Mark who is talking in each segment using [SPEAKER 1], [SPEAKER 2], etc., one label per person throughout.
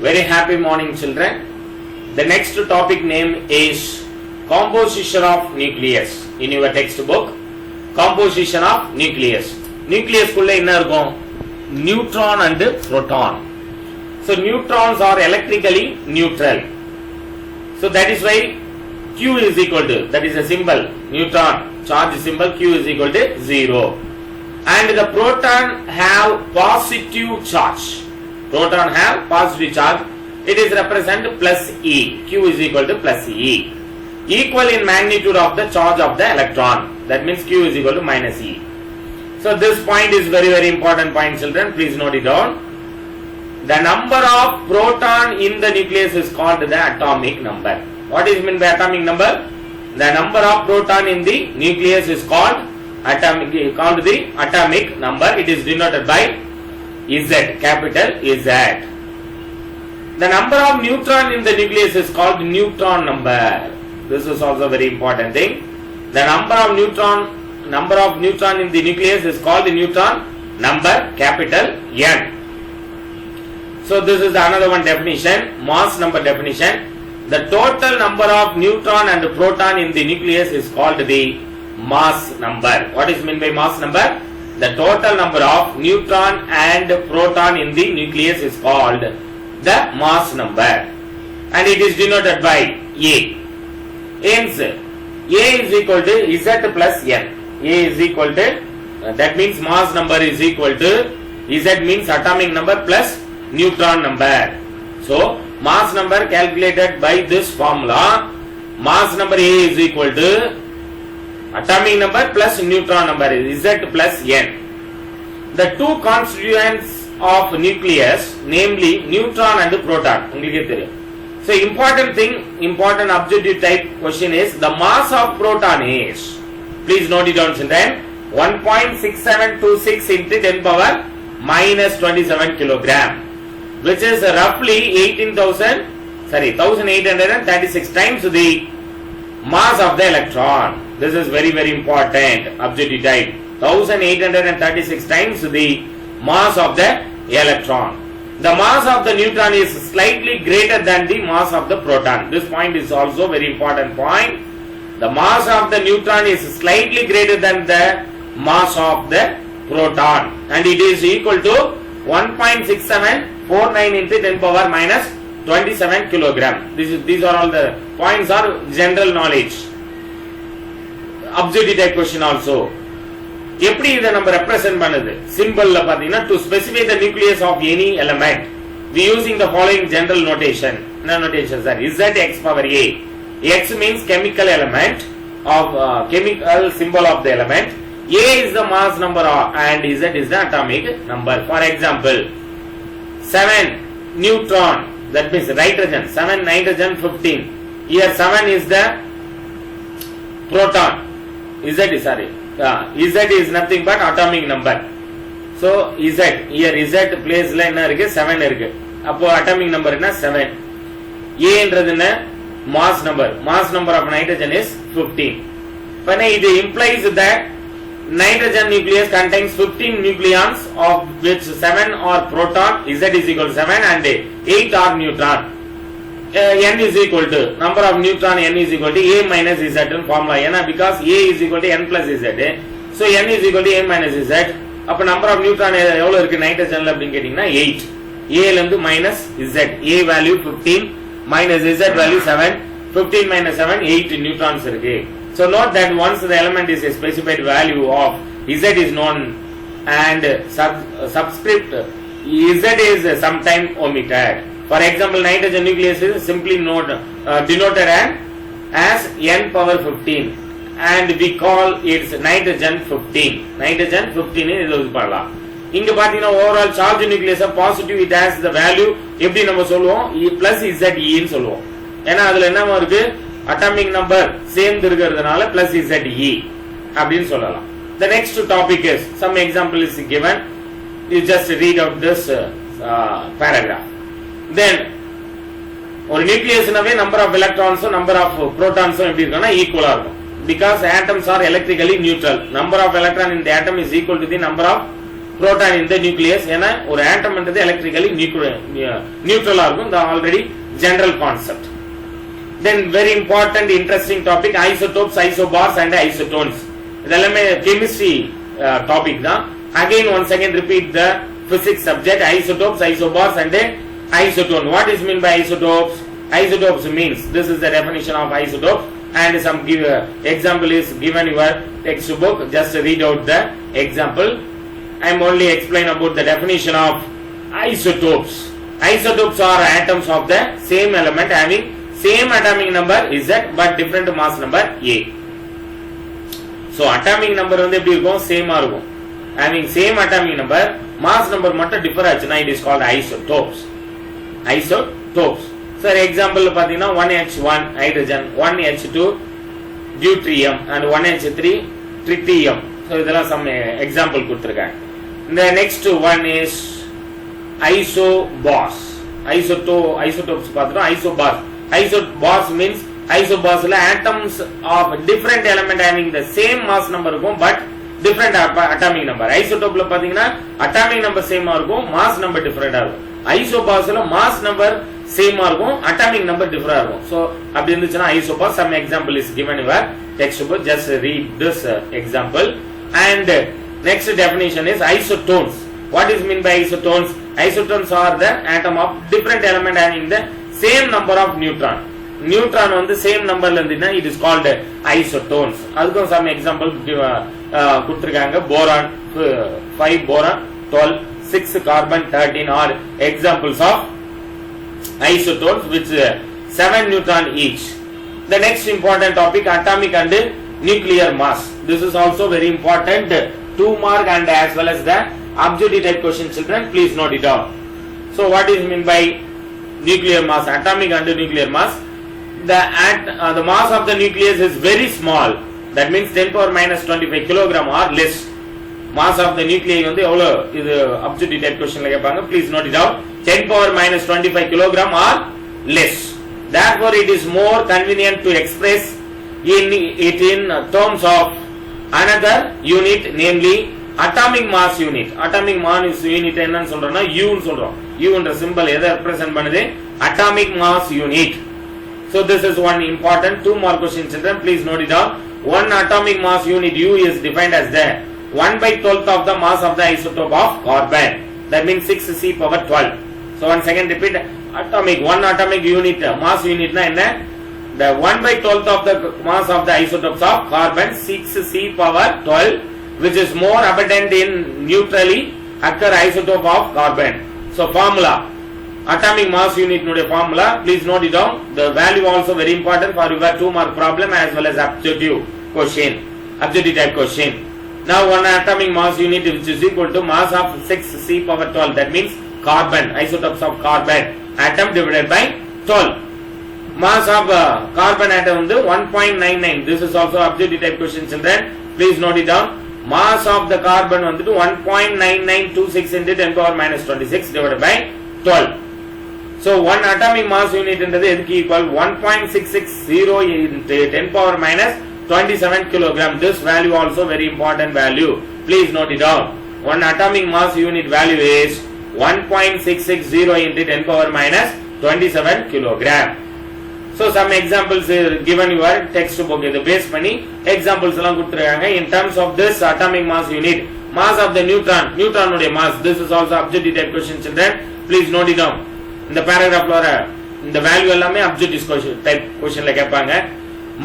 [SPEAKER 1] Very happy morning, children. The next topic name is composition of nucleus. In your textbook, composition of nucleus. Nucleus kulla enna irukum? Neutron and proton. So neutrons are electrically neutral. So that is why Q is equal to, that is a symbol, neutron charge symbol, Q is equal to 0. And the proton have positive charge. Proton have positive charge. It is represented plus E. Q is equal to plus E. Equal in magnitude of the charge of the electron. That means Q is equal to minus E. So this point is very important point, children. Please note it down. The number of proton in the nucleus is called the atomic number. What is meant by atomic number? The number of proton in the nucleus is called the atomic number. It is denoted by Z, capital Z. The number of neutron in the nucleus is called neutron number. This is also very important thing. The number of neutron in the nucleus is called the neutron number, capital N. So this is another one definition, mass number definition. The total number of neutron and proton in the nucleus is called the mass number. What is meant by mass number? The total number of neutron and proton in the nucleus is called the mass number, and it is denoted by A. Hence, A is equal to Z plus N. A is equal to, that means mass number is equal to, Z means atomic number plus neutron number. So, mass number calculated by this formula, mass number A is equal to atomic number plus neutron number is Z plus N. The two constituents of nucleus, namely neutron and proton. So important objective type question is the mass of proton is, please note it down, children, 1.6726 into 10 power minus 27 kilogram, which is roughly 1836 times the mass of the electron. This is very important objective type. 1836 times the mass of the electron. The mass of the neutron is slightly greater than the mass of the proton. This point is also very important point. The mass of the neutron is slightly greater than the mass of the proton, and it is equal to 1.6749 into 10 power minus 27 kilogram. These are all the points are general knowledge. Objective type question also. எப்படி இதை நம்ம represent பண்ணுது சிம்பிள்ல பாத்தீங்கன்னா to specify the nucleus of any element we using the following general notation. என்ன notations are Z x power a. X means chemical element of chemical symbol of the element. A is the mass number and Z is the atomic number. For example, 7 neutron, that means nitrogen, 7 nitrogen 15. Here 7 is the proton. Z is nothing but atomic number. So Z, here Z place la enna irukku 7 irukku. Appo atomic number enna 7. A என்றது என்ன? Mass number of nitrogen is 15. When it implies that nitrogen nucleus contains 15 nucleons, of which 7 are proton, Z is equal to 7, and 8 are neutron. N is equal to, number of neutron N is equal to A minus Z formula. Because A is equal to N plus Z. So N is equal to A minus Z. அப்போ number of neutron எவ்வளோ இருக்கு நைட்ரஜன்ல அப்படின்னு கேட்டிங்கன்னா 8. A லேருந்து minus Z. A value 15 minus Z value 7. 15 minus 7, 8 neutrons இருக்கு. So note that once the element is a specified value of Z is known and subscript Z is sometime omitted. For example, nitrogen nucleus is simply denoted as N power 15 and we call it nitrogen 15. Nitrogen 15 is use பண்ணலாம். இங்க பாத்தீங்கன்னா overall charge nucleus positive, it has the value எப்படி நம்ம சொல்லுவோம் plus Ze ன்னு சொல்லுவோம். ஏன்னா அதுல என்னமா இருக்கு atomic number சேர்ந்து இருக்கிறதுனால plus Ze அப்படின்னு சொல்லலாம். The next topic is, some example is given, you just read out this paragraph. Then ஒரு நியூக்ளியஸ்னாவே number of electrons number of protons எப்படி இருக்குன்னா ஈக்குவலா இருக்கும். Because atoms are electrically neutral. Number of electron in the atom is equal to the number of proton in the nucleus. ஏனா ஒரு atom என்றது electrically neutral ஆ இருக்கும். The already general concept. Then very important interesting topic isotopes, isobars and isotones. இதெல்லாம் chemistry topic தான். Again once again repeat the physics subject isotopes, isobars and isotone. What is mean by isotopes? Isotopes means, this is the definition of isotopes and some example is given in your textbook. Just read out the example. I am only explain about the definition of isotopes. Isotopes are atoms of the same element having same atomic number Z but different mass number A. So atomic number வந்து எப்படி இருக்கும்? Same ஆ இருக்கும். Having same atomic number, mass number மட்டும் differ ஆச்சுனா it is called isotopes. Isotopes. For example பாத்தீங்கன்னா 1H1 hydrogen, 1H2 deuterium and 1H3 tritium. So இதெல்லாம் some example கொடுத்திருக்காங்க. The next one is isobars. Isotopes பாத்தோம் isobars. Isobars means isobars la atoms of different element having the same mass number இருக்கும் but different atomic number. Isotope la பாத்தீங்கன்னா atomic number same ஆ இருக்கும், mass number different ஆ இருக்கும். Isobars la mass number same ஆ இருக்கும், atomic number different ஆ இருக்கும். So அப்படி இருந்துச்சுனா isobars. Some example is given in your textbook. Just read this example. And next definition is isotones. What is mean by isotones? Isotones are the atom of different element having the same number of neutron. Neutron வந்து same numberல இருந்துனா it is called isotones. அதுக்கும் some example கொடுத்திருக்காங்க. boron 5 boron 12 6 carbon 13 are examples of isotones which 7 neutron each. The next important topic atomic and nuclear mass. This is also very important 2 mark and as well as the objective type question. Children, please note it down. So what is mean by nuclear mass? Atomic and nuclear mass. The mass of the nucleus is very small. That means 10 power minus 25 kilogram or less. Mass of the nuclei வந்து எவ்வளவு? இது objective type questionல கேட்பாங்க. Please note it down. 10 power minus 25 kilogram or less. Therefore it is more convenient to express it in terms of another unit, namely atomic mass unit. Atomic mass unit என்னன்னு சொல்றோம்னா U ன்னு சொல்றோம். U என்ற symbol எதை represent பண்ணுது? Atomic mass unit. So this is one important 2 more question, children. Please note it down. One atomic mass unit U is defined as the 1/12th of the mass of the isotope of carbon. That means 6C power 12. So once again repeat atomic. One atomic unit mass unit na enna? The 1/12th of the mass of the isotopes of carbon 6C power 12, which is more abundant in neutrally occur isotope of carbon. So formula. Atomic mass unit nude formula, please note it down. The value also very important for your 2 mark problem as well as objective question, objective type question. Now one atomic mass unit which is equal to mass of 6C power 12. That means carbon, isotopes of carbon atom divided by 12. Mass of carbon atom வந்து 1.99. This is also objective type question, children. Please note it down. Mass of the carbon வந்துட்டு 1.9926 into 10 power minus 26 divided by 12. So one atomic mass unit என்றது எதுக்கு equal 1.660 into 10 power minus 27 kilogram. This value also very important value. Please note it down. One atomic mass unit value is 1.660 into 10 power minus 27 kilogram. So some examples given your textbook. இது base பண்ணி examples எல்லாம் கொடுத்திருக்காங்க. In terms of this atomic mass unit, mass of the neutron உடைய mass. This is also objective type question, children. Please note it down. இந்த பேராகிராஃப்ல வர இந்த value எல்லாமே objective type questionல கேட்பாங்க.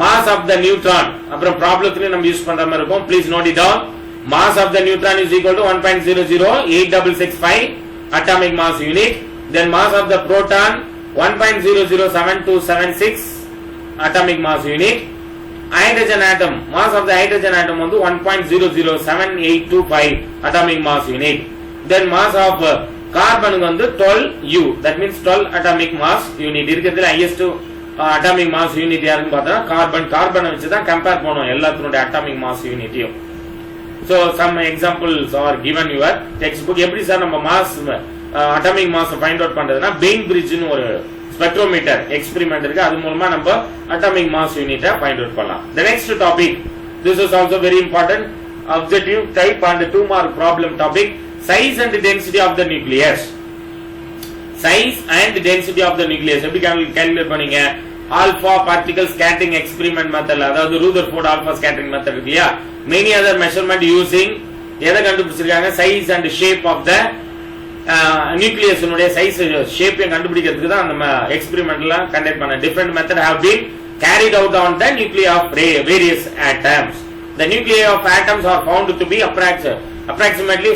[SPEAKER 1] Mass of the neutron அப்புறம் ப்ராப்ளத்துல நம்ம யூஸ் பண்ற மாதிரி இருக்கும். Please note it down. Mass of the neutron is equal to 1.008665 atomic mass unit. Then mass of the proton 1.007276 atomic mass unit. Hydrogen atom, mass of the hydrogen atom வந்து 1.007825 atomic mass unit. Then mass of carbon வந்து 12U. That means 12 atomic mass unit. இருக்கிறதுல highest atomic mass unit யாருன்னு பார்த்தா carbon வச்சு தான் compare பண்ணுவோம் எல்லாத்துடைய atomic mass unitயும். So some examples are given your textbook. எப்படி sir நம்ம mass atomic mass find out பண்றதுனா Bain bridge னு ஒரு ஸ்பெக்ட்ரோமீட்டர் எக்ஸ்பெரிமெண்ட் இருக்கு. அது மூலமா நம்ம atomic mass unit find out பண்ணலாம். The next topic, this is also very important objective type and 2 mark problem topic, size and density of the nucleus. Size and density of the nucleus எப்படி calculate பண்ணீங்க? Alpha particle scattering experiment method, அதாவது Rutherford alpha scattering method இல்லையா? Many other measurement using எதை கண்டுபிடிச்சிருக்காங்க? Size and shape of the nucleus உடைய size shape கண்டுபிடிக்கிறதுக்கு தான் அந்த எக்ஸ்பெரிமெண்ட்லாம் கண்டக்ட் பண்ண. Different method have been carried out on the nuclei of various atoms. The nuclei of atoms are found to be approximately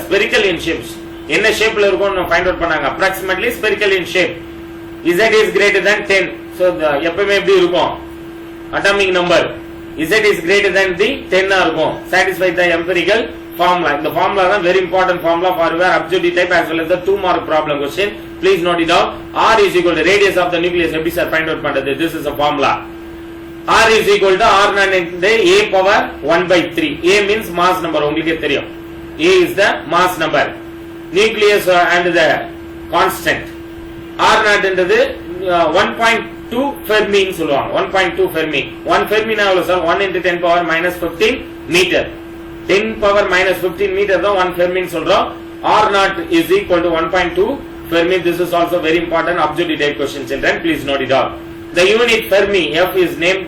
[SPEAKER 1] spherical in shapes. என்ன ஷேப்ல இருக்கும்னு find out பண்ணாங்க. approximately spherical in shape. Z is greater than 10. So எப்பவுமே எப்படி இருக்கும்? atomic number Z is greater than the 10 ஆ இருக்கும். satisfy the empirical formula. இந்த formula தான் very important formula for your objective type as well as the 2 mark problem question. Please note it down. R is equal to radius of the nucleus. எப்படி sir find out பண்றது? This is a formula. R is equal to R naught into A power 1/3. A means mass number. உங்களுக்கு தெரியும். A is the mass number. Nucleus and the constant. R naught என்றது 1.2 Fermi ன்னு சொல்லுவாங்க. 1.2 Fermi. 1 Fermi னா எவ்வளவு sir? 1 into 10 power minus 15 meter. 10 power minus 15 meter தான் 1 Fermi ன்னு சொல்றோம். R naught is equal to 1.2 Fermi. This is also very important objective type question, children. Please note it down. The unit Fermi F is named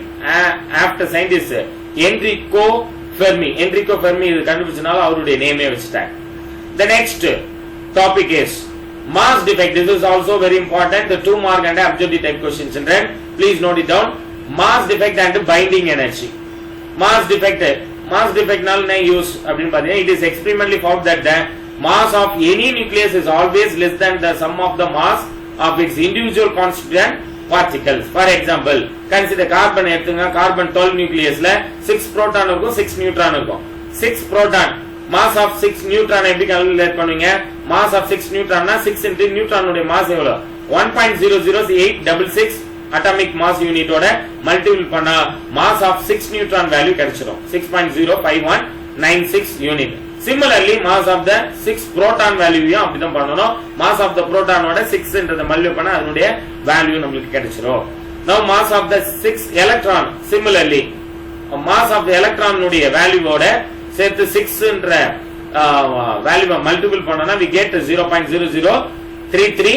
[SPEAKER 1] after scientist Enrico Fermi. Enrico Fermi இது கண்டுபிடிச்சனால அவருடைய நேமே வச்சிட்டாங்க. The next topic is mass defect. This is also very important. The 2 mark and objective type questions, children. Please note it down. Mass defect and binding energy. Mass defect நால என்ன use அப்படினு பாத்தீங்கன்னா, it is experimentally found that the mass of any nucleus is always less than the sum of the mass of its individual constituent particles. For example, consider carbon எடுத்துங்க. carbon 12 nucleusல 6 proton இருக்கும், 6 neutron இருக்கும். 6 proton mass of 6 neutron எப்படி calculate பண்ணுவீங்க? mass of 6 neutron னா 6 into neutron உடைய mass எவ்வளவு? 1.00866 atomic mass unit ஓட multiple பண்ணா mass of 6 neutron value கிடைச்சிரும். 6.05196 unit. Similarly, mass of the 6 proton value அப்படிதான் பண்ணனும். mass of the proton ஓட 6 என்றத மல்டிபிள் பண்ணா அதனுடைய value நமக்கு கிடைச்சிரும். Now mass of the 6 electron, similarly mass of the electron உடைய value ஓட சேர்த்து 6 என்ற வேல்யூ மல்டிபிள் பண்ணனா we get 0.0033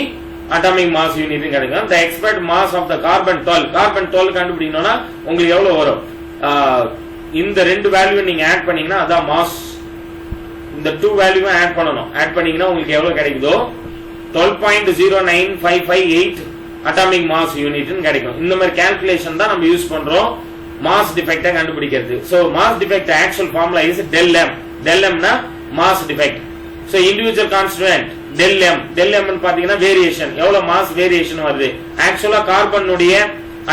[SPEAKER 1] atomic mass unit கிடைக்கும். The expert mass of the carbon 12 கண்டுபிடிக்கணும்னா உங்களுக்கு எவ்வளவு வரும்? இந்த ரெண்டு வேல்யூ நீங்க ஆட் பண்ணீங்கன்னா அதான் மாஸ். இந்த 2 வேல்யூ ஆட் பண்ணனும். ஆட் பண்ணீங்கன்னா உங்களுக்கு எவ்வளவு கிடைக்குதோ 12.09558 atomic mass unit கிடைக்கும். இந்த மாதிரி கால்குலேஷன் தான் நம்ம யூஸ் பண்றோம் mass defect கண்டுபிடிக்கிறது. So mass defect actual formula is del m. Del m na mass defect. So individual constituent del m ன்னு பாத்தீங்கன்னா வேரியேஷன். எவ்வளவு mass variation வருது? ஆக்சுவலா கார்பன் உடைய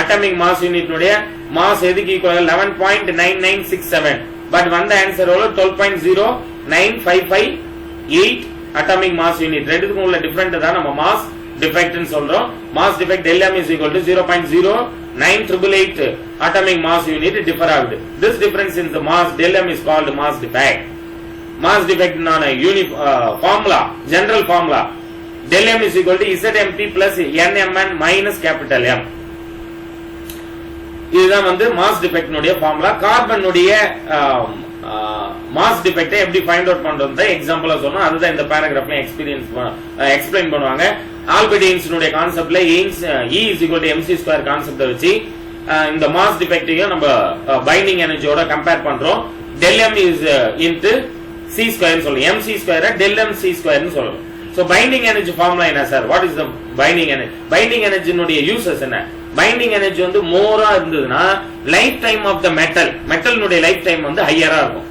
[SPEAKER 1] atomic mass unit உடைய mass எதுக்கு ஈக்குவல்? 11.9967. பட் வந்த ஆன்சர் எவ்வளவு? 12.09558 atomic mass unit. ரெண்டுக்கும் உள்ள டிஃபரண்ட் தான் நம்ம mass defect ன்னு சொல்றோம். mass defect del m is equal to 0.09888 atomic mass unit differ ஆகுது. This difference in the mass del m is called mass defect. Mass defect நான formula, general formula del m is equal to ZMP plus NMN minus capital M. இதுதான் வந்து mass defect உடைய formula. Carbon உடைய mass defect எப்படி find out பண்றது எக்ஸாம்பிளா சொன்னோம். அதுதான் இந்த பாராகிராஃப்ல எக்ஸ்பிளைன் பண்ணுவாங்க. ஆல்பர்ட் உடைய கான்செப்ட்ல E is equal to mc square கான்செப்ட வச்சு இந்த mass defectையும் நம்ம பைண்டிங் எனர்ஜியோட கம்பேர் பண்றோம். del m is into c square னு சொல்றோம். mc square del m c square னு சொல்றோம். சோ பைண்டிங் எனர்ஜி ஃபார்முலா என்ன sir? What is the binding energy? Binding எனர்ஜினுடைய யூசஸ் என்ன? பைண்டிங் எனர்ஜி வந்து மோரா இருந்ததுன்னா லைஃப் டைம் ஆஃப் த மெட்டல்னுடைய லைஃப் டைம் வந்து ஹையரா இருக்கும்.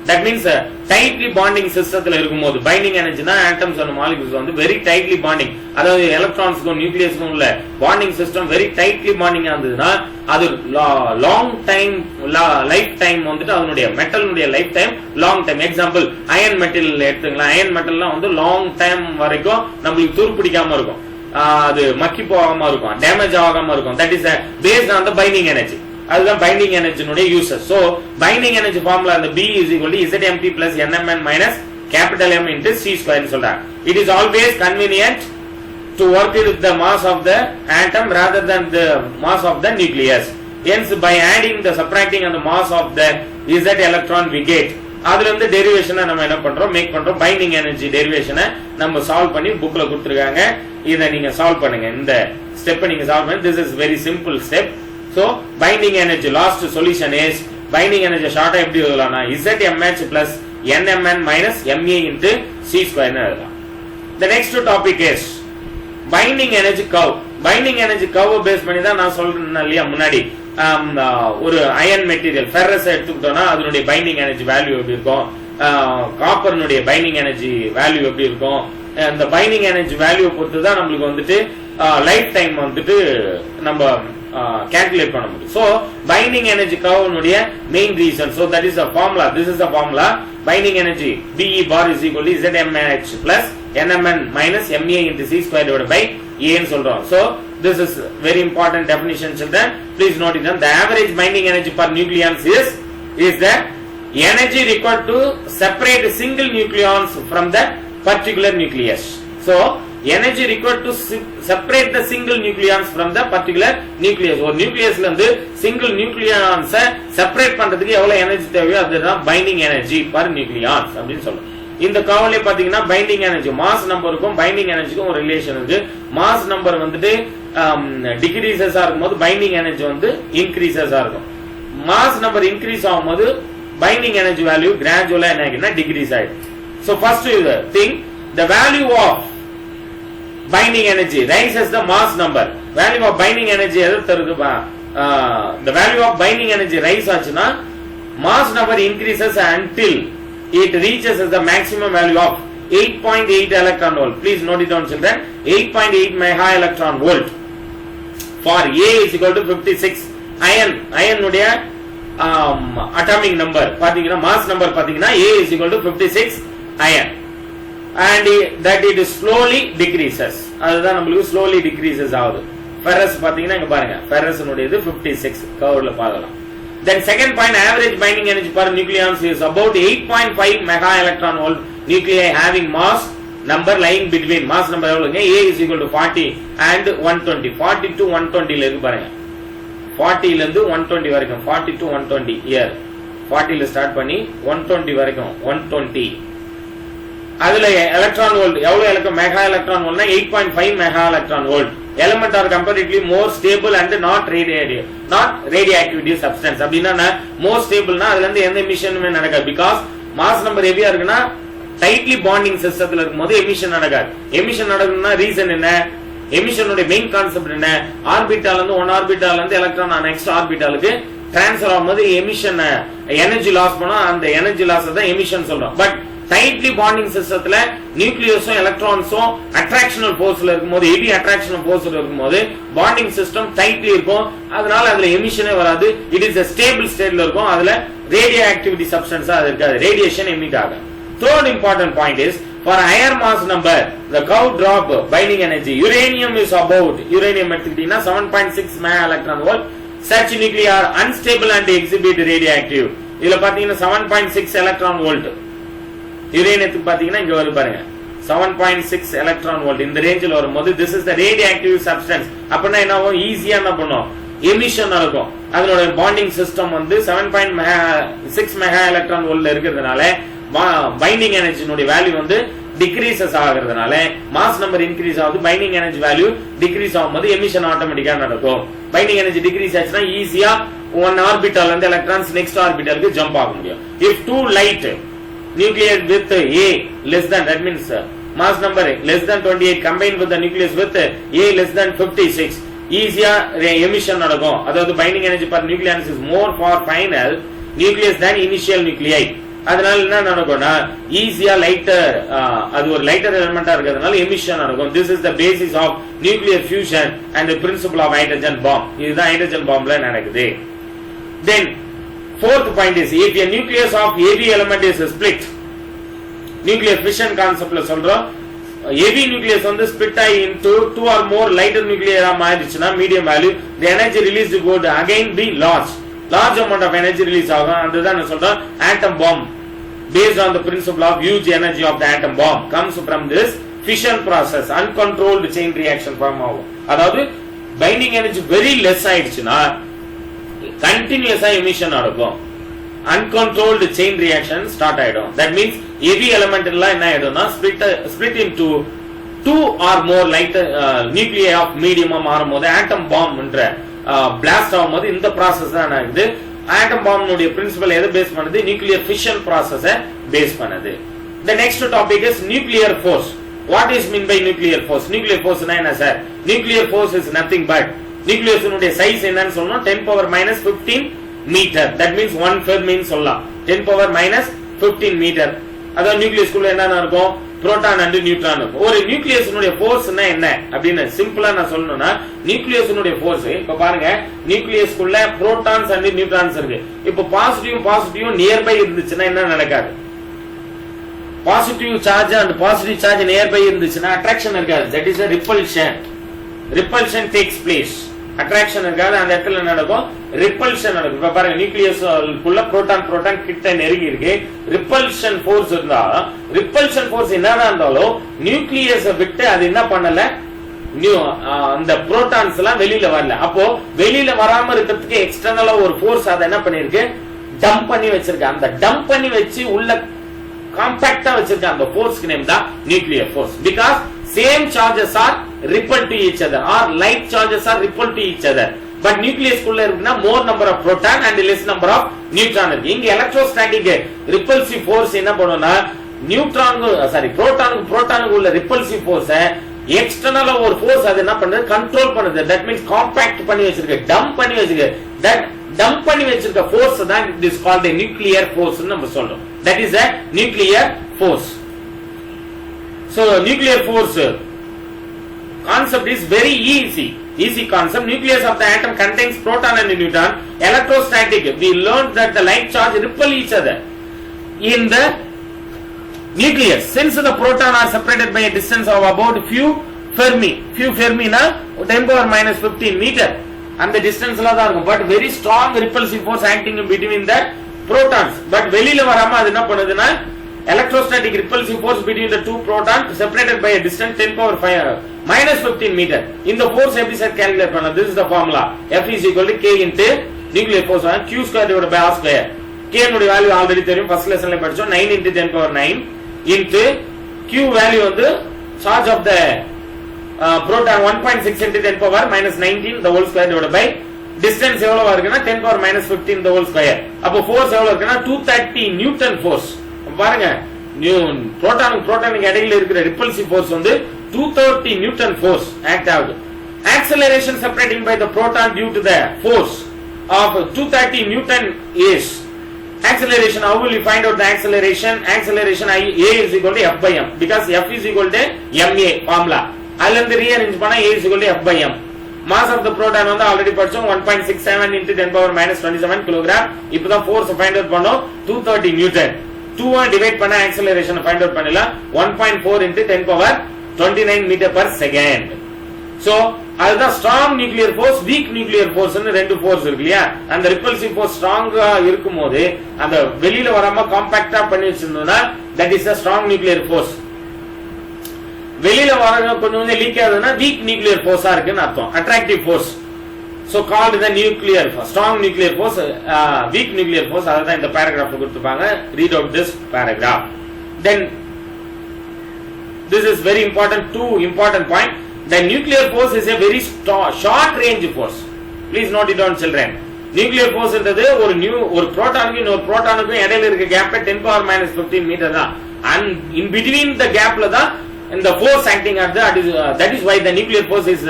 [SPEAKER 1] That means tightly bonding systemத்துல இருக்கும்போது பைண்டிங் எனர்ஜினா ஆட்டம்ஸ் அண்ட் மாலிக்யூல்ஸ் வந்து வெரி டைட்லி பாண்டிங், அதாவது எலக்ட்ரான்ஸ்க்கும் நியூக்ளியஸ்க்கும் உள்ள பாண்டிங் சிஸ்டம் வெரி டைட்லி பாண்டிங்கா இருந்ததுன்னா அது லாங் டைம் லைஃப் டைம் வந்துட்டு அதனுடைய மெட்டலுடைய life time long time. Example iron metal எடுத்துக்கலாம். அயன் மெட்டல்லாம் வந்து லாங் டைம் வரைக்கும் நம்மளுக்கு துருப்பிடிக்காம இருக்கும், அது மக்கி போகாம இருக்கும், டேமேஜ் ஆகாம இருக்கும். That is based on the binding energy. அதுதான் பைண்டிங் எனர்ஜினுடைய uses. So binding energy formula அந்த B is equal to ZMP plus NMN minus capital M into C square னு சொல்றாங்க. It is always convenient to work with the mass of the atom rather than the mass of the nucleus. Hence by adding the subtracting and the mass of the Z electron we get அதுல இருந்து டெரிவேஷனை நம்ம என்ன பண்றோம் make பண்றோம். Binding energy டெரிவேஷனை நம்ம solve பண்ணி புக்ல கொடுத்துருக்காங்க. இதை நீங்க சால்வ் பண்ணுங்க. இந்த ஸ்டெப்பை நீங்க சால்வ் பண்ணி this is very simple step. So binding energy last solution is binding energy ஷார்ட்டா எப்படி எழுதலாம்னா ZMH plus NMN minus MA into C square னு எழுதலாம். The next topic is binding energy curve. Binding energy curve base பண்ணி தான் நான் சொல்றேன் இல்லையா முன்னாடி. ஒரு அயன் மெட்டீரியல் ஃபெரஸ் எடுத்துக்கிட்டோம்னா அதனுடைய பைண்டிங் எனர்ஜி வேல்யூ எப்படி இருக்கும், காப்பர்னுடைய பைண்டிங் எனர்ஜி வேல்யூ எப்படி இருக்கும், அந்த பைண்டிங் எனர்ஜி வேல்யூ பொறுத்து தான் நம்மளுக்கு வந்துட்டு லைஃப் டைம் வந்துட்டு நம்ம calculate பண்ண முடியும். So binding energy curve னுடைய main reason, so that is the formula, this is the formula. Binding energy BE bar is equal to ZMH plus NMN minus MA into C square divided by A ன்னு சொல்றோம். So this is very important definition children, please note it down. The average binding energy per nucleons is the energy required to separate single nucleons from the particular nucleus. So energy required to separate the single nucleons from the particular nucleus. ஒரு நியூக்ளியஸ்ல இருந்து single நியூக்ளியான்ஸை separate பண்றதுக்கு எவ்வளவு energy தேவையோ அதுதான் binding energy per nucleons அப்படின்னு சொல்றோம். இந்த கர்வ்ல பாத்தீங்கன்னா பைண்டிங் எனர்ஜி மாஸ் நம்பருக்கும் பைண்டிங் எனர்ஜிக்கும் ஒரு ரிலேஷன் இருக்கு. மாஸ் நம்பர் வந்துட்டு டிகிரீசஸா இருக்கும்போது பைண்டிங் எனர்ஜி வந்து இன்கிரீசஸா இருக்கும். மாஸ் நம்பர் இன்கிரீஸ் ஆகும்போது பைண்டிங் எனர்ஜி வேல்யூ கிராஜுவலா என்ன ஆகுதுன்னா டிகிரீஸ் ஆயிடும். So first thing, the value of binding energy rises the mass number. Value of binding energy எது தருதுப்பா, the value of binding energy rise ஆச்சுன்னா mass number increases until it reaches the maximum value of 8.8 electron volt. Please note it down children, 8.8 mega electron volt for A is equal to 56. iron உடைய atomic number பாத்தீங்கன்னா mass number பாத்தீங்கன்னா A is equal to 56 iron and that it slowly decreases. அதுதான் நம்மளுக்கு slowly decreases ஆகுது. Ferrous பாத்தீங்கன்னா இங்க பாருங்க, ferrous உடையது 56 கர்வ்ல பார்க்கலாம். Then second point, average binding energy per nucleons is about 8.5 mega electron volt nuclei having mass number lying between mass number எவ்வளவுங்க A is equal to 40 and 120. 40 to 120 ல இருக்கு பாருங்க, 40 ல இருந்து 120 வரைக்கும், 40 to 120 here, 40 ல ஸ்டார்ட் பண்ணி 120 வரைக்கும் 120. அதுல எலக்ட்ரான் வோல்ட் எவ்வளவு எலக்ட்ரான் மெகா எலக்ட்ரான் வோல்ட்னா 8.5 mega electron volt. Element are comparatively more stable and not radioactivity substance. அப்படின்னா மோர் ஸ்டேபிள்னா அதுல இருந்து எந்த எமிஷனுமே நடக்காது. பிகாஸ் மாஸ் நம்பர் ஹெவியா இருக்குன்னா டைட்லி பாண்டிங் சிஸ்டத்துல இருக்கும்போது எமிஷன் நடக்காது. எமிஷன் நடக்கணும்னா ரீசன் என்ன, எமிஷனுடைய மெயின் கான்செப்ட் என்ன, ஆர்பிட்டால இருந்து ஒன் ஆர்பிட்டால இருந்து எலக்ட்ரான் நெக்ஸ்ட் ஆர்பிட்டாலுக்கு டிரான்ஸ்ஃபர் ஆகும்போது எமிஷன் எனர்ஜி லாஸ் பண்ணா அந்த எனர்ஜி லாஸ் தான் எமிஷன் சொல்றோம். பட் டைட்லி பாண்டிங் சிஸ்டத்துல நியூக்ளியஸும் எலக்ட்ரான்ஸும் அட்ராக்ஷனல் போர்ஸ்ல இருக்கும்போது, ஹெவி அட்ராக்ஷனல் போர்ஸ்ல இருக்கும்போது பாண்டிங் சிஸ்டம் டைட்லி இருக்கும். அதனால அதுல எமிஷனே வராது. இட் இஸ் a ஸ்டேபிள் ஸ்டேட்ல இருக்கும். அதுல ரேடியோ ஆக்டிவிட்டி சப்ஸ்டன்ஸா அது இருக்காது, ரேடியேஷன் எமிட் ஆகும். Third important point is for higher mass number the curve drop binding energy. Uranium is about, uranium எடுத்துக்கிட்டீங்கன்னா 7.6 mega electron volt. Such nuclei are unstable and exhibit radioactive. இதுல பாத்தீங்கன்னா 7.6 electron volt. யுரேனியத்துக்கு பாத்தீங்கன்னா இங்க வருது பாருங்க 7.6 electron volt. இந்த ரேஞ்சில் வரும்போது this is the radioactive substance. அப்படின்னா என்ன ஆகும், ஈஸியா என்ன பண்ணும், எமிஷன் நடக்கும். அதனோட பாண்டிங் சிஸ்டம் வந்து 7.6 மெகா எலக்ட்ரான் வோல்ட்ல இருக்கிறதுனால பைண்டிங் எனர்ஜினுடைய வேல்யூ வந்து டிக்ரீசஸ் ஆகிறதுனால மாஸ் நம்பர் இன்க்ரீஸ் ஆகுது. பைண்டிங் எனர்ஜி வேல்யூ டிக்ரீஸ் ஆகும்போது எமிஷன் ஆட்டோமேட்டிக்கா நடக்கும். பைண்டிங் எனர்ஜி டிக்ரீஸ் ஆச்சுன்னா ஈஸியா ஒன் ஆர்பிட்டால் வந்து எலக்ட்ரான்ஸ் நெக்ஸ்ட் ஆர்பிட்டாலுக்கு ஜம்ப் ஆக முடியும். If two light nucleus with A less than, that means mass number less than 28 combined with the nucleus with A less than 56, easier emission நடக்கும். அதாவது binding energy per nucleus is more for final nucleus than initial nuclei. அதனால என்ன நடக்கும்னா ஈஸியா lighter, அது ஒரு lighter எலிமெண்டா இருக்கிறதுனால emission நடக்கும். This is the basis of nuclear fusion and the principle of hydrogen bomb. இதுதான் ஹைட்ரஜன் பாம்ப்ல நடக்குது. Then fourth point is if a nucleus of heavy element is split, nuclear fission concept la solrom, heavy nucleus வந்து split ஆகி into two or more lighter nuclei மாறிச்சுனா medium value, the energy released would again be large amount of energy release ஆகும். அதுதான் நான் சொல்றேன் atom bomb based on the principle of huge energy of the atom bomb comes from this fission process, uncontrolled chain reaction form ஆகும். அதாவது binding energy very less ஆயிடுச்சுனா கண்டினியூஸா emission நடக்கும். uncontrolled chain reaction start ஆயிடும். That means heavy element எல்லாம் என்ன ஆயிடும்னா split into two or more light nuclei of medium மாறும்போது atom bomb என்ற blast ஆகும்போது இந்த process தான் ஆகுது. atom bomb உடைய principle எதை பேஸ் பண்ணுது? nuclear fission process பேஸ் பண்ணுது. The next topic is nuclear force. What is mean by nuclear force? Nuclear force என்ன sir? Nuclear force is nothing but nucleus உடைய size என்னன்னு சொன்னோம் 10 power minus 15 meter. That means 1 Fermi ன்னு சொல்லலாம். 10 power minus 15 meter. அதாவது nucleus குள்ள என்னன்னா இருக்கும்? புரோட்டான் அண்ட் நியூட்ரான் இருக்கும். ஒரு நியூக்ளியஸ் உடைய ஃபோர்ஸ் என்ன அப்படின்னு சிம்பிளா நான் சொல்லணும்னா நியூக்ளியஸ் உடைய ஃபோர்ஸ் இப்ப பாருங்க நியூக்ளியஸ் குள்ள புரோட்டான்ஸ் அண்ட் நியூட்ரான்ஸ் இருக்கு. இப்ப பாசிட்டிவ் நியர்பை இருந்துச்சுன்னா என்ன நடக்காது? Positive charge and positive charge nearby இருந்துச்சுன்னா அட்ராக்ஷன் இருக்காது. That is a repulsion takes place. Attraction இருக்காது. அந்த இடத்துல என்ன நடக்கும்? ரிப்பல்ஷன் நடக்கும். இப்ப பாருங்க நியூக்ளியஸ் குள்ள புரோட்டான் கிட்ட நெருங்கி இருக்கு. ரிப்பல்ஷன் ஃபோர்ஸ் இருந்தா ரிப்பல்ஷன் ஃபோர்ஸ் என்னதான் இருந்தாலும் நியூக்ளியஸ் விட்டு அது என்ன பண்ணல? அந்த புரோட்டான்ஸ் எல்லாம் வெளியில வரல. அப்போ வெளியில வராம இருக்கிறதுக்கு எக்ஸ்டர்னலா ஒரு ஃபோர்ஸ் அதை என்ன பண்ணிருக்கு? டம்ப் பண்ணி வச்சிருக்கு. அந்த டம்ப் பண்ணி வச்சு உள்ள காம்பாக்டா வச்சிருக்க அந்த ஃபோர்ஸ்க்கு நேம் தான் nuclear force. Because same charges are repelled to each other or like charges are repelled to each other. But nucleus குள்ள இருக்குன்னா more number of proton and less number of neutron இருக்கு. இங்க electrostatic repulsive force என்ன பண்ணும்னா புரோட்டானுக்கு உள்ள repulsive force எக்ஸ்டர்னலா ஒரு force அது என்ன பண்ணுது? கண்ட்ரோல் பண்ணுது. that means compact பண்ணி வச்சிருக்கு, டம்ப் பண்ணி வச்சிருக்கு. that dump பண்ணி வச்சிருக்க force தான் it is called a nuclear force ன்னு நம்ம சொல்றோம். that is a nuclear force. So nuclear force concept is very easy concept. Nucleus of the atom contains proton and neutron. Electrostatic, we learned that the like charge repel each other in the nucleus. Since the proton are separated by a distance of about few Fermi na 10 power minus 15 meter and the distance la da irukum, but very strong repulsive force acting in between the protons. But வெளியில வராம அது என்ன பண்ணுதுன்னா electrostatic repulsive force between the two protons separated by a distance 10 power minus 15 meter. In the force எப்படி sir calculate பண்ணலாம்? This is the formula. F is equal to K into nuclear force Q square divided by R square. K னுடைய value already தெரியும், first லெசன்ல படிச்சோம். 9 into 10 power 9 into Q value வந்து charge of the proton 1.6 into 10 power minus 19 the whole square divided by distance எவ்வளவு இருக்குன்னா 10 power minus 15 the whole square. அப்போ force எவ்வளவு இருக்குன்னா 230 நியூட்டன் force. பாருங்க புரோட்டானுக்கு இடையில இருக்கிற ரிப்பல்சிவ் ஃபோர்ஸ் வந்து 230 நியூட்டன் ஃபோர்ஸ் ஆக்ட் ஆகுது. acceleration separating by the proton due to the force of 230 newton is acceleration. How will you find out the acceleration? A is equal to F by m because F is equal to ma formula. அதுல இருந்து rearrange பண்ணா A is equal to F by m. mass of the proton வந்து already படிச்சோம் 1.67 into 10 power minus 27 kilogram. இப்போதான் force find out பண்ணோம் 230 Newton. 2 divide பண்ண acceleration find out பண்ணலாம் 1.4 into 10 power 29 meter per second. So அதுதான் strong nuclear force, weak nuclear force ன்னு ரெண்டு force இருக்கு இல்லையா? அந்த repulsive force ஸ்ட்ராங்கா இருக்கும்போது அந்த வெளியில வராம காம்பாக்டா பண்ணி வச்சிருந்தோம்னா that is a strong nuclear force. வெளியில வர கொஞ்சம் லீக் ஆகுதுன்னா weak nuclear force இருக்குன்னு அர்த்தம். attractive force, so called the nuclear force. strong nuclear force, weak nuclear force. அதுதான் இந்த paragraph கொடுத்திருப்பாங்க. read out this paragraph. Then this is very important, two important point. The nuclear force is a very short range force. Please note it down children. nuclear force என்றது ஒரு புரோட்டானுக்கு இன்னொரு புரோட்டானுக்கு இடையில இருக்க gap 10 power minus 15 meter தான். and in between the gapல தான் இந்த force acting at that is why the nuclear force is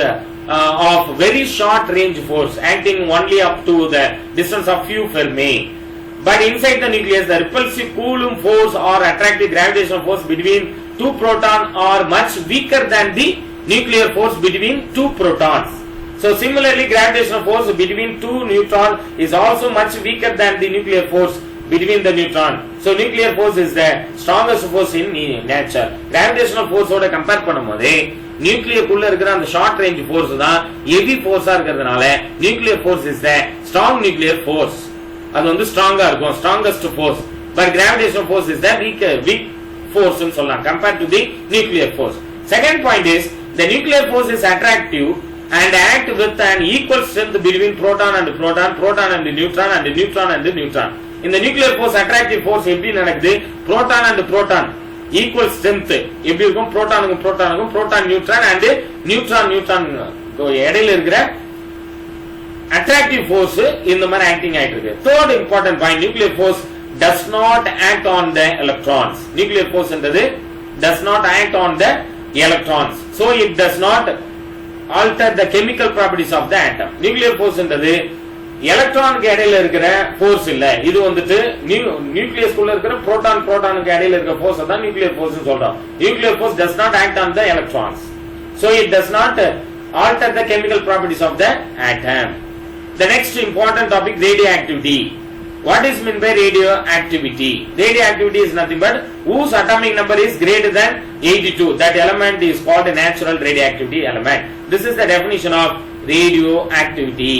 [SPEAKER 1] of very short range force acting only up to the distance of few Fermi. But inside the nucleus the repulsive Coulomb force or attractive gravitational force between two protons are much weaker than the nuclear force between two protons. So similarly gravitational force between two neutrons is also much weaker than the nuclear force between the neutron. So nuclear force is the strongest force in nature. Gravitational force ஓட compare பண்ணும்போது nuclear குள்ள இருக்கிற அந்த short range force தான் heavy ஃபோர்ஸா இருக்கிறதுனால nuclear force is the strong nuclear force. அது வந்து ஸ்ட்ராங்கா இருக்கும், strongest force. But gravitational force is the week force ன்னு சொல்லலாம் compare to the nuclear force. Second point is the nuclear force is attractive and act with an equal strength between proton and proton and neutron and neutron and neutron. இந்த nuclear force attractive force எப்படி நடக்குது? Proton and proton equal strength எப்படி இருக்கும்? புரோட்டானுக்கும் proton neutron and neutron இடையில இருக்கிற attractive force இந்த மாதிரி acting ஆயிட்டு இருக்கு. Third important point, nuclear force does not act on the electrons. Nuclear force என்றது does not act on the electrons, so it does not alter the chemical properties of the atom. Nuclear force என்றது எலக்ட்ரானுக்கு இடையில இருக்கிற force இல்ல, இது வந்துட்டு nucleus குள்ள இருக்கிற புரோட்டானுக்கு இடையில இருக்கிற ஃபோர்ஸ் தான் நியூக்ளியர் ஃபோர்ஸ் சொல்றோம். Nuclear force does not act on the electrons, so it does not alter the chemical properties of the atom. The next important topic, radioactivity. What is meant by radioactivity? Radioactivity is nothing but whose atomic number is greater than 82. That element is called a natural radioactivity element. This is the definition of radioactivity.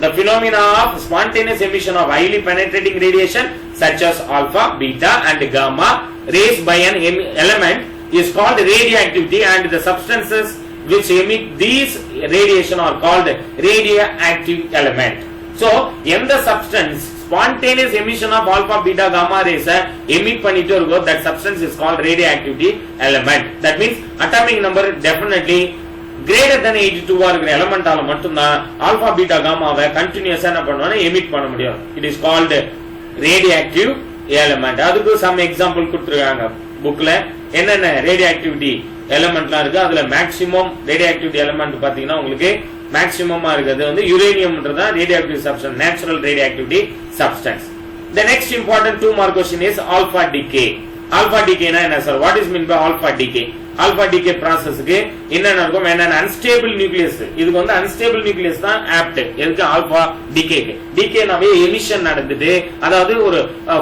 [SPEAKER 1] The phenomena of spontaneous emission of highly penetrating radiation such as alpha, beta and gamma rays by an element is called radioactivity, and the substances which emit these radiation are called radioactive element. So, எந்த substance spontaneous emission of alpha, beta, gamma rays emit பண்ணிட்டு இருக்கோ, that substance is called radioactivity element. That means atomic number definitely greater than 82 இருக்கிற எலமெண்டால மட்டும்தான் alpha, beta, gamma continuous என்ன பண்ணுவாங்க, emit பண்ண முடியும். It is called radioactive element. அதுக்கு some example கொடுத்திருக்காங்க புக்ல. என்னென்ன radioactivity elementலாம் இருக்கு, அதுல maximum radioactivity element பாத்தீங்கன்னா உங்களுக்கு மேக்ஸிமமா இருக்குது வந்து யுரேனியம்ன்றதா radioactive substance, natural radioactivity substance. The next important 2 mark question is alpha decay. Alpha decay என்ன sir? What is meant by alpha decay? Alpha decay processக்கு என்ன நடக்கும்? என்னென்ன unstable nucleus, இதுக்கு வந்து unstable nucleus தான் apt. எதுக்கு? alpha decay. decay நாவே emission நடந்துட்டு, அதாவது ஒரு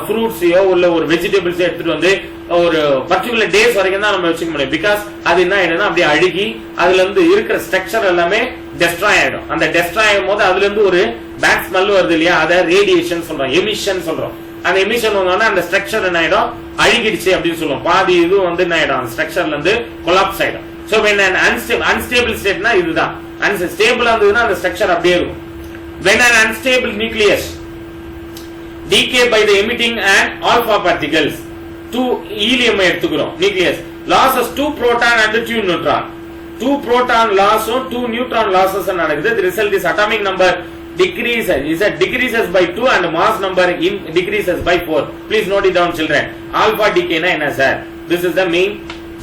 [SPEAKER 1] ஃப்ரூட்ஸையோ இல்ல ஒரு வெஜிடபிள்ஸ் எடுத்துட்டு வந்து ஒரு பர்டிகுலர் டேஸ் வரைக்கும் தான் நம்ம வச்சுக்க முடியும். பிகாஸ் அது என்ன ஆயிடும்னா அப்படியே அழுகி அதுல இருந்து இருக்கிற ஸ்ட்ரக்சர் எல்லாமே டெஸ்ட்ராய் ஆயிடும். அந்த டெஸ்ட்ராய் ஆகும் போது அதுல இருந்து ஒரு பேட் ஸ்மெல் வருது இல்லையா, அதை ரேடியேஷன் சொல்றோம், எமிஷன் சொல்றோம். அந்த எமிஷன் வந்தோம்னா அந்த ஸ்ட்ரக்சர் என்ன ஆயிடும், அழுகிடுச்சு அப்படின்னு சொல்லுவோம். பாதி இது வந்து என்ன ஆயிடும், அந்த ஸ்ட்ரக்சர்ல இருந்து கொலாப்ஸ் ஆயிடும். சோ when an unstable stateனா இதுதான். அன்ஸ்டேபிளா இருந்ததுன்னா அந்த ஸ்ட்ரக்சர் அப்படியே இருக்கும். when an unstable nucleus decay by the emitting and alpha particles, 2 helium எடுத்துக்கிறோம் nucleus, losses 2 proton and 2 neutron. 2 proton loss and 2 neutron losses நடக்குது. The result is atomic number decreases by 2 and mass number decreases by 4. Please note it down children. Alpha decay na enna sir? This is the main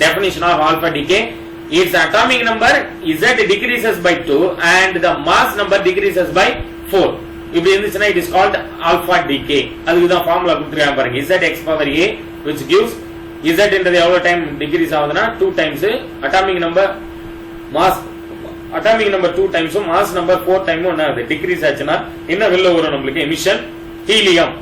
[SPEAKER 1] definition of alpha decay. Its atomic number Z decreases by 2 and the mass number decreases by 4. இப்படி இருந்துச்சுன்னா it is called alpha decay. அதுக்கு தான் formula கொடுத்திருக்காங்க பாருங்க, Zx power a which gives Z என்றது எவ்வளவு time decrease ஆகுதுன்னா 2 times atomic number mass, atomic number 2 டைம்ஸும் மாஸ் நம்பர் 4 டைமும் என்ன ஆகுது, டிக்ரீஸ் ஆச்சுன்னா என்ன வெளில வரும் நம்மளுக்கு, எமிஷன் ஹீலியம்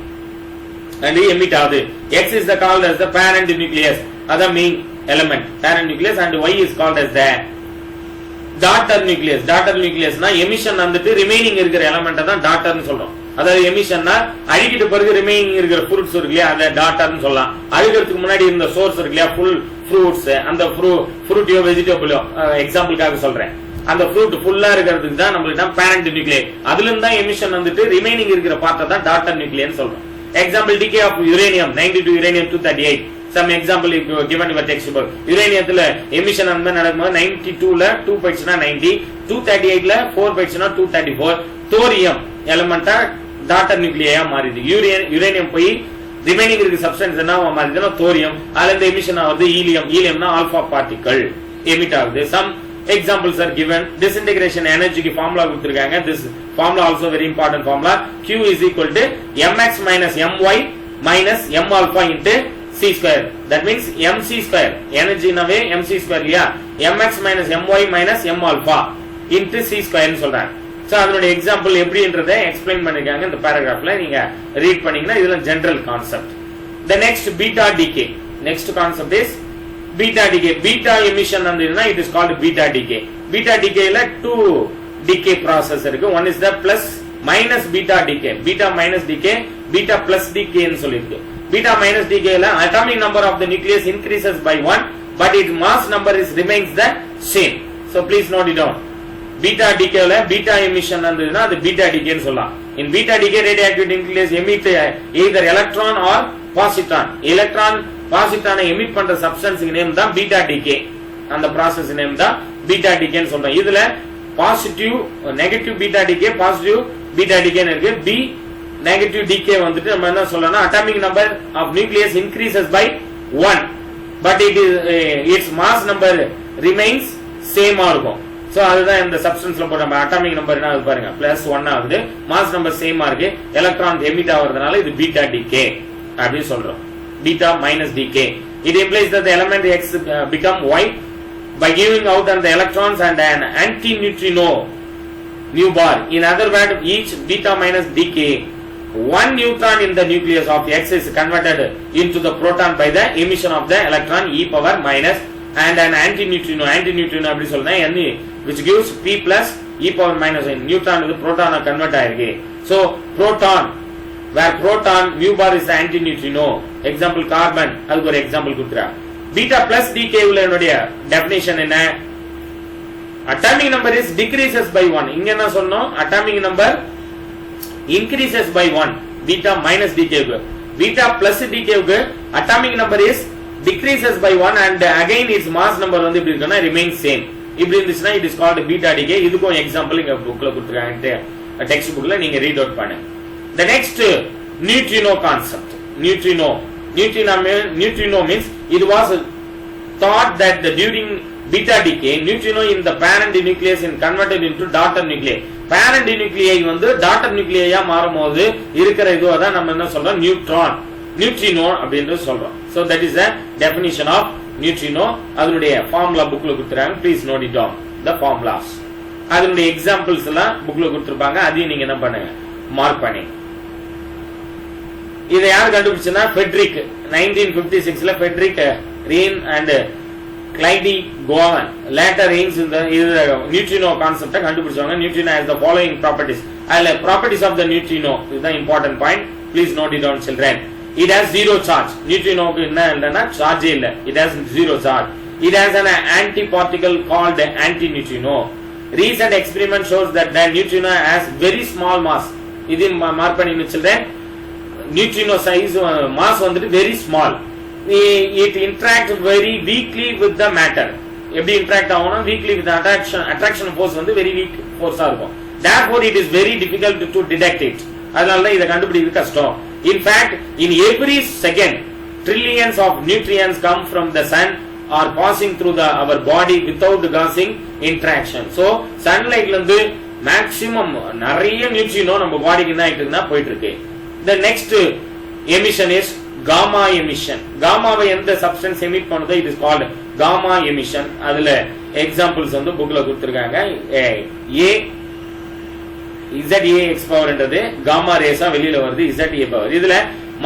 [SPEAKER 1] and emit ஆகுது. X is the called as the parent nucleus, other main element parent nucleus, and Y is called as the daughter nucleus. daughter nucleus னா எமிஷன் வந்துட்டு ரிமைனிங் இருக்கிற எலிமெண்ட் தான் டாட்டர்னு சொல்றோம். அதாவது எமிஷன்னா அழுகிட்டு பிறகு ரிமைனிங் இருக்கிற fruits இருக்கு இல்லையா, அதை டாட்டர்னு சொல்லலாம். அழுகிறதுக்கு முன்னாடி இருந்த சோர்ஸ் இருக்கு இல்லையா, ஃபுல் ஃப்ரூட்ஸ், அந்த ஃப்ரூட்டியோ வெஜிடபிளோ எக்ஸாம்பிளுக்காக சொல்றேன், அந்த ஃப்ரூட் ஃபுல்லா இருக்கிறதுக்கு தான் நம்மளுக்கு பேரண்ட் நியூக்ளியர். அதுல இருந்து தான் எமிஷன் வந்துட்டு ரிமைனிங் இருக்கிற பார்ட்டை தான் டாட்டர் நியூக்ளியர்னு சொல்றோம். Example decay of uranium 92 uranium 238. some example given in your textbook. யுரேனியத்துல எமிஷன் அந்த மாதிரி நடக்கும்போது 92ல 2 போயிடுச்சுன்னா 90, 238ல 4 போயிடுச்சுன்னா 234. தோரியம் எலிமெண்டா டாட்டர் நியூக்ளியா மாறிது. யுரேனியம் போய் ரிமைனிங் இருக்கிற சப்ஸ்டன்ஸ் என்ன மாறிதுன்னா தோரியம். அதுல இருந்து எமிஷன் ஆகுது ஹீலியம். ஹீலியம்னா ஆல்பா பார்ட்டிகல் எமிட் ஆகுது. Some examples are given. Disintegration energy ki formula கொடுத்திருக்காங்க. This formula also very important formula. Q is equal to mx minus my minus m alpha into c square. That means mc square. Energy nave mc square இல்லையா, mx minus my minus m alpha into c square னு சொல்றாங்க. So அதனுடைய example எப்படின்றதை explain பண்ணிருக்காங்க இந்த பேராகிராஃப்ல. நீங்க read பண்ணீங்கன்னா இதெல்லாம் general concept. The next beta decay. Next concept is beta decay. Beta emission andina it is called beta decay. Beta decay la 2 decay process irukku. One is the plus minus beta decay, beta minus decay, beta plus decay nu sollirukku. Beta minus decay la atomic number of the nucleus increases by 1 but its mass number remains the same. So please note it down. Beta decay la beta emission andina adu beta decay nu solla. In beta decay, radioactive nucleus emit either electron or positron. Electron positron emit பண்ற substance name தான் beta decay. அந்த process name தான் beta decay ன்னு சொல்றோம். இதுல positive negative beta decay, positive beta decay இருக்கு. B negative decay வந்துட்டு நம்ம என்ன சொல்லணும்னா atomic number of nucleus increases by 1, but its mass number remains same ஆ இருக்கும். So அதுதான் இந்த சப்ஸ்டன்ஸ்ல போற அட்டாமிக் நம்பர் என்ன ஆகுது பாருங்க, +1 ஆகுது, மாஸ் நம்பர் சேமா இருக்கு, எலக்ட்ரான் எமிட் ஆவறதுனால இது பீட்டா டிகே அப்படி சொல்றோம். Beta minus decay. It implies that the element X become white by giving out the electrons and an anti-neutrino nu bar. In other words, each beta minus decay, one neutron in the nucleus of X is converted into the proton by the emission of the electron e power minus and an anti-neutrino. Anti-neutrino அப்படி சொல்றேன் n, which gives p plus e power minus n. neutron இது proton convert ஆயிருக்கு. So proton, where proton mu bar is the anti-neutrino. Example carbon, அதுக்கு ஒரு example கொடுக்குறேன். beta plus decay உள்ள என்னுடைய definition என்ன? atomic number is decreases by 1. இங்க என்ன சொன்னோம்? atomic number increases by 1. beta minus decay க்கு. beta plus decay க்கு atomic number is decreases by 1 and again its mass number வந்து இப்படி இருக்குன்னா remains same. இப்படி இருந்துச்சுன்னா it is called beta decay. இதுக்கும் எக்ஸாம்பிள் இங்க புக்ல கொடுத்திருக்காங்க, டெக்ஸ்ட் புக்ல நீங்க ரீட் அவுட் பண்ணுங்க. The next neutrino concept. Neutrino means it was thought that during beta decay neutrino in the parent nucleus is converted into daughter nuclei. Parent nuclei வந்து daughter nuclei ஆ மாறும்போது இருக்கிற இதுவா தான் நம்ம என்ன சொல்றோம், neutrino அப்படினு சொல்றோம். So that is the definition of neutrino. அதனுடைய ஃபார்முலா புக்ல கொடுத்திருக்காங்க, please note it down, the formulas. அதனுடைய எக்ஸாம்பிள்ஸ் எல்லாம் புக்ல கொடுத்திருப்பாங்க, அதையும் நீங்க என்ன பண்ணுங்க, மார்க் பண்ணி. இதை யார் கண்டுபிடிச்சனா, ஃபெட்ரிக். 1956ல Frederick Reines and Clyde Cowan later Reines இந்த நியூட்ரினோ கான்செப்டை கண்டுபிடிச்சவங்க. Neutrino has the following properties. அதுல properties of the neutrino இதுதான் important point, please note it down children. It has zero charge. நியூட்ரினோக்கு என்ன இல்லனா சார்ஜே இல்ல, it has zero charge. It has an antiparticle called antineutrino. Recent experiment shows that the neutrino has very small mass. இது mark பண்ணி children. Neutrino size mass வந்துட்டு very small. It interact very weakly with the matter. எப்படி interact ஆகும்னா weakly with the attraction force வந்து very weak force ஆ இருக்கும். Therefore it is very difficult to detect it. அதனால தான் இத கண்டுபிடிக்கிறது கஷ்டம். In fact, in every second trillions of neutrons come from the sun are passing through our body without causing interaction. So sunlightல இருந்து maximum நிறைய neutrino நம்ம பாடிக்கு என்ன ஆயிட்டு இருக்குன்னா போயிட்டு இருக்கு. The next emission is gamma emission. Gamma-வை எந்த சப்ஸ்டன்ஸ் எமிட் பண்ணுதோ it is called gamma emission. அதுல எக்ஸாம்பிள்ஸ் வந்து புக்ல கொடுத்திருக்காங்க. ZAX பவர்ன்றது gamma ரேஸா வெளியில வருது, ZA பவர். இதுல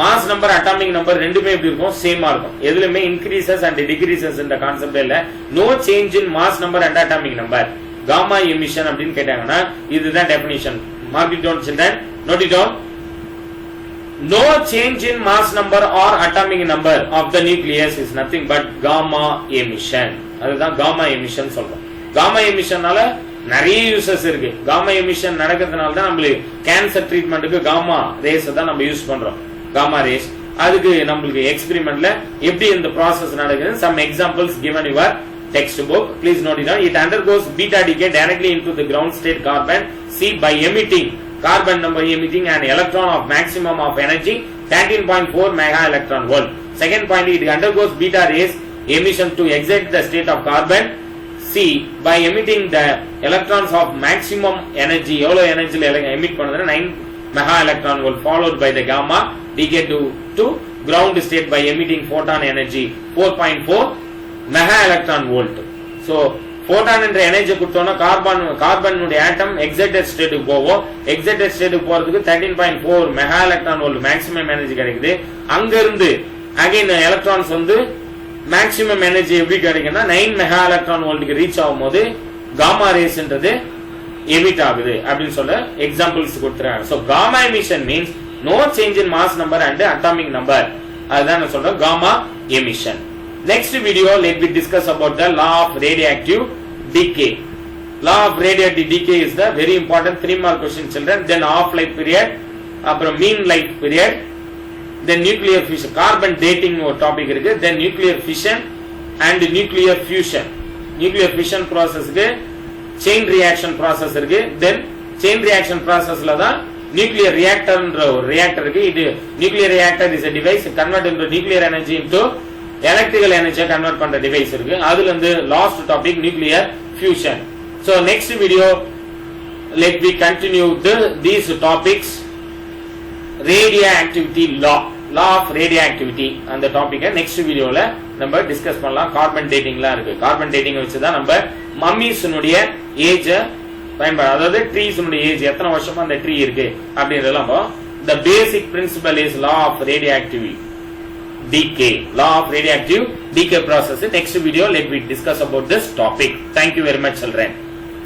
[SPEAKER 1] மாஸ் நம்பர் அட்டாமிக் நம்பர் ரெண்டுமே எப்படி இருக்கும், சேமா இருக்கும். எதுலயுமே இன்கிரீசஸ் அண்ட் டிகிரீசஸ் இந்த கான்செப்ட் இல்ல. No change in mass number and atomic number. gamma emission அப்படின்னு கேட்டாங்கன்னா இதுதான் definition. Mark it down children, note it down. No change in mass number or atomic number of the nucleus is nothing but gamma emission. அதுதான் gamma emission சொல்றோம். gamma emissionனால நிறைய uses இருக்கு. gamma emission நடக்கிறதுனால தான் நம்மளுக்கு கேன்சர் ட்ரீட்மெண்ட்டுக்கு gamma race தான் நம்ம யூஸ் பண்றோம், gamma rays. அதுக்கு நம்மளுக்கு எக்ஸ்பெரிமெண்ட்ல எப்படி இந்த process நடக்குது, some examples given in your textbook, please note it down. It undergoes beta decay directly into the ground state carbon C by emitting carbon number emitting an electron of maximum of energy 13.4 mega electron volt. Second point, it undergoes beta rays emission to exit the state of carbon C by emitting the electrons of maximum energy. எவ்வளவு எனர்ஜில emit பண்ணுதுன்னா 9 mega electron volt, followed by the gamma decay to ground state by emitting photon energy 4.4 mega electron volt. So photon என்ற energy கொடுத்தோம்னா கார்பனுடைய ஆட்டம் excited ஸ்டேட்டுக்கு போவோம். Excited ஸ்டேட்டுக்கு போறதுக்கு 13.4 mega electron volt maximum energy கிடைக்குது. அங்க இருந்து அகைன் எலக்ட்ரான்ஸ் வந்து மேக்ஸிமம் எனர்ஜி எப்படி கிடைக்குன்னா 9 மெகா எலக்ட்ரான் வோல்ட்டுக்கு ரீச் ஆகும்போது காமா ரேஸ்ன்றது எமிட் ஆகுது அப்படின்னு சொல்ல எக்ஸாம்பிள்ஸ் கொடுத்துறாங்க. So gamma emission means no change in mass number and atomic number. அதுதான் நான் சொல்றேன் gamma emission. Next video, let me discuss about the law of radioactive decay. law of radioactive decay is the very important 3 mark question children. Then half life period, mean life period, then nuclear fission, carbon dating ஒரு topic இருக்கு, then nuclear fission and nuclear fusion. Nuclear fission processக்கு chain reaction process இருக்கு, then chain reaction processல தான் nuclear reactor ன்ற ஒரு reactor இருக்கு. இது nuclear reactor is a device convert into nuclear energy into electrical energy convert பண்ற device இருக்கு. அதுல இருந்து last topic nuclear fusion. So next video let me continue these topics. Radioactivity law of radioactivity அந்த டாபிக்கை next வீடியோல நம்ம discuss பண்ணலாம். Carbon டேட்டிங்லாம் இருக்கு. Carbon dating வச்சு தான் நம்ம மம்மிஸ்னுடைய ஏஜ் பயன்படுத்த, அதாவது ட்ரீஸ்னுடைய ஏஜ் எத்தனை வருஷமா அந்த ட்ரீ இருக்கு அப்படின்றதெல்லாம் the basic principle is law of radioactive decay. Law of radioactive decay process. Next video let me discuss about this topic. Thank you very much children.